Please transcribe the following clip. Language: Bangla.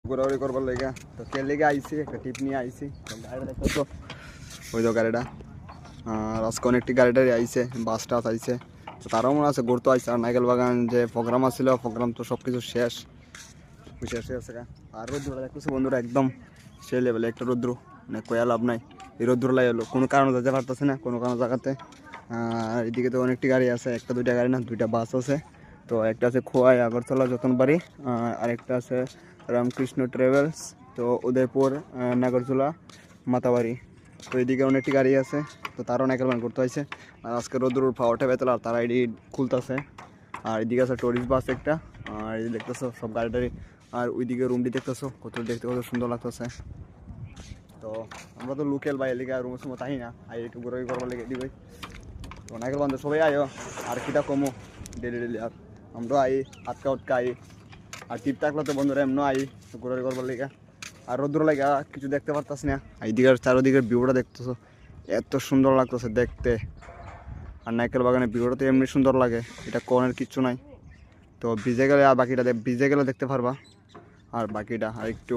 ঘোরাঘুরি করবার লেগে তো কে লেগে আইসি একটা টিপ নিয়ে আইসি গাড়িটা দেখতেছো ওই তো গাড়িটা আর আজকে অনেকটি গাড়িটারি আইসে বাস টাস আইসে তো তারাও মনে আছে ঘুরতে আইসে আর নাইকেল বাগান যে প্রোগ্রাম আসছিল প্রোগ্রাম তো সব কিছু শেষ শেষ হয়ে গেছে আর রোদ্র দেখতেছো বন্ধুরা একদম সে লেভেলে একটা রোদ্র মানে কয়া লাভ নাই এই রোদ্র লাই হলো কোনো কারণে যেতে পারতেছে না কোনো কারণ জায়গাতে আর এদিকে তো অনেকটি গাড়ি আছে একটা দুইটা গাড়ি না দুইটা বাস আছে তো একটা আছে খোয়াই আগরতলা যতনবাড়ি আরেকটা আছে রামকৃষ্ণ ট্রাভেলস তো উদয়পুর নাগরজোলা মাতাবাড়ি তো এদিকে অনেকটি গাড়ি আছে তো তারাও নাইকেল বাগান করতে হয়েছে আর আজকে রোদ্রুর পাওয়ারটা বেতলা আর তারা এটি খুলতেছে আর এদিকে আছে টুরিস্ট বাস একটা আর এই দেখতেছো সব গাড়িটারি আর ওইদিকে রুমটি দেখতেছো দেখতে কত সুন্দর লাগতেছে তো আমরা তো লোকাল বা এলাকা রুমের সময় তাই না আই একটু ঘোরাঘুরি করবার লেগে দিবই তো নাইকেল বান্ধব সবাই আয়ো আর কিটা কমো ডেলি আর আমরা আই আটকা উটকা আই আর টিপ থাকলে তো বন্ধুরা এমন আই ঘোরাঘুরি করবার লেগে আর রোদ্র লাগে কিছু দেখতে পারতাস না এইদিকের চারোদিকের ভিউটা দেখতেছো এত সুন্দর লাগতেছে দেখতে আর নাইকেল বাগানের ভিউটা তো এমনি সুন্দর লাগে এটা কোনের কিচ্ছু নাই তো ভিজে গেলে আর বাকিটা ভিজে গেলে দেখতে পারবা আর বাকিটা আর একটু